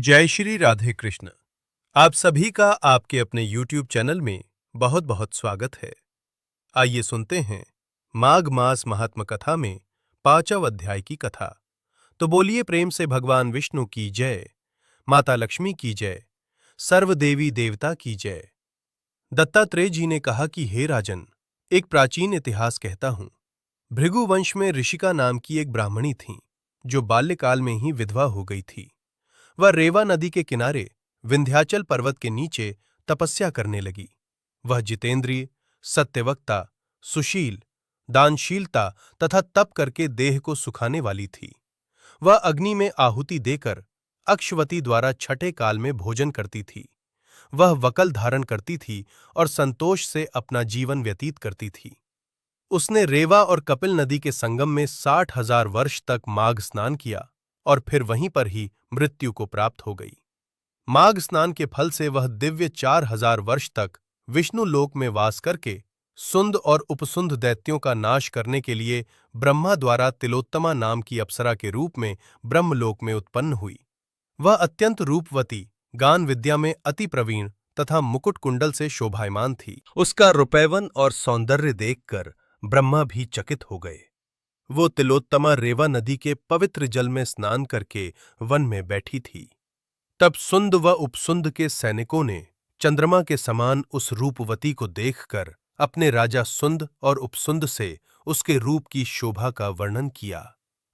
जय श्री राधे कृष्ण। आप सभी का आपके अपने YouTube चैनल में बहुत बहुत स्वागत है। आइए सुनते हैं माघ मास महात्म कथा में 5वां अध्याय की कथा। तो बोलिए प्रेम से भगवान विष्णु की जय, माता लक्ष्मी की जय, सर्व देवी देवता की जय। दत्तात्रेय जी ने कहा कि हे राजन, एक प्राचीन इतिहास कहता हूं। भृगु वंश में ऋषिका नाम की एक ब्राह्मणी थीं, जो बाल्यकाल में ही विधवा हो गई थी। वह रेवा नदी के किनारे विंध्याचल पर्वत के नीचे तपस्या करने लगी। वह जितेंद्रिय, सत्यवक्ता, सुशील, दानशीलता तथा तप करके देह को सुखाने वाली थी। वह अग्नि में आहुति देकर अक्षवती द्वारा छठे काल में भोजन करती थी। वह वकल धारण करती थी और संतोष से अपना जीवन व्यतीत करती थी। उसने रेवा और कपिल नदी के संगम में 60,000 वर्ष तक माघ स्नान किया और फिर वहीं पर ही मृत्यु को प्राप्त हो गई। माघ स्नान के फल से वह दिव्य 4,000 वर्ष तक विष्णु लोक में वास करके सुंद और उपसुंद दैत्यों का नाश करने के लिए ब्रह्मा द्वारा तिलोत्तमा नाम की अप्सरा के रूप में ब्रह्मलोक में उत्पन्न हुई। वह अत्यंत रूपवती, गान विद्या में अति प्रवीण तथा मुकुट कुंडल से शोभायमान थी। उसका रूपैवन और सौंदर्य देखकर ब्रह्मा भी चकित हो गए। वो तिलोत्तमा रेवा नदी के पवित्र जल में स्नान करके वन में बैठी थी। तब सुंद व उपसुंद के सैनिकों ने चंद्रमा के समान उस रूपवती को देखकर अपने राजा सुंद और उपसुंद से उसके रूप की शोभा का वर्णन किया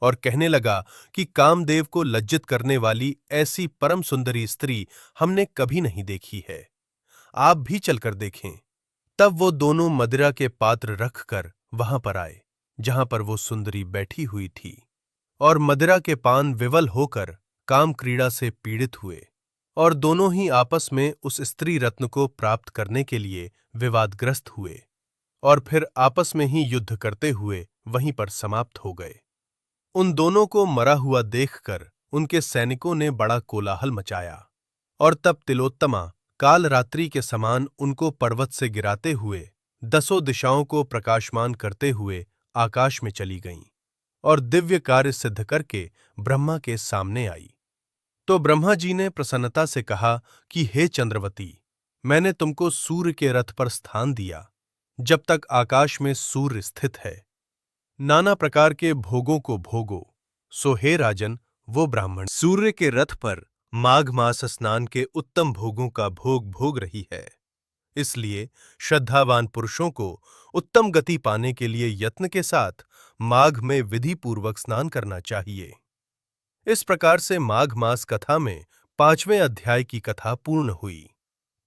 और कहने लगा कि कामदेव को लज्जित करने वाली ऐसी परम सुंदरी स्त्री हमने कभी नहीं देखी है। आप भी चलकर देखें। तब वो दोनों मदिरा के पात्र रखकर वहां पर आए जहां पर वो सुंदरी बैठी हुई थी, और मदिरा के पान विवल होकर काम क्रीड़ा से पीड़ित हुए, और दोनों ही आपस में उस स्त्री रत्न को प्राप्त करने के लिए विवादग्रस्त हुए और फिर आपस में ही युद्ध करते हुए वहीं पर समाप्त हो गए। उन दोनों को मरा हुआ देखकर उनके सैनिकों ने बड़ा कोलाहल मचाया, और तब तिलोत्तमा काल रात्रि के समान उनको पर्वत से गिराते हुए 10 दिशाओं को प्रकाशमान करते हुए आकाश में चली गईं और दिव्य कार्य सिद्ध करके ब्रह्मा के सामने आई। तो ब्रह्मा जी ने प्रसन्नता से कहा कि हे चंद्रवती, मैंने तुमको सूर्य के रथ पर स्थान दिया जब तक आकाश में सूर्य स्थित है। नाना प्रकार के भोगों को भोगो। सो हे राजन, वो ब्राह्मण सूर्य के रथ पर माघ मास स्नान के उत्तम भोगों का भोग भोग रही है। इसलिए श्रद्धावान पुरुषों को उत्तम गति पाने के लिए यत्न के साथ माघ में विधि पूर्वक स्नान करना चाहिए। इस प्रकार से माघ मास कथा में 5वें अध्याय की कथा पूर्ण हुई।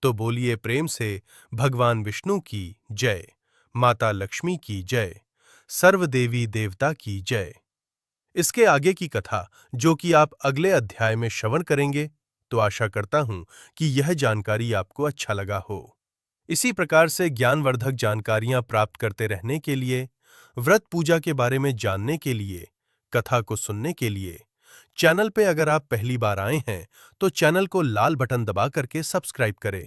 तो बोलिए प्रेम से भगवान विष्णु की जय, माता लक्ष्मी की जय, सर्व देवी देवता की जय। इसके आगे की कथा जो कि आप अगले अध्याय में श्रवण करेंगे, तो आशा करता हूं कि यह जानकारी आपको अच्छा लगा हो। इसी प्रकार से ज्ञानवर्धक जानकारियां प्राप्त करते रहने के लिए, व्रत पूजा के बारे में जानने के लिए, कथा को सुनने के लिए चैनल पे अगर आप पहली बार आए हैं तो चैनल को लाल बटन दबा करके सब्सक्राइब करें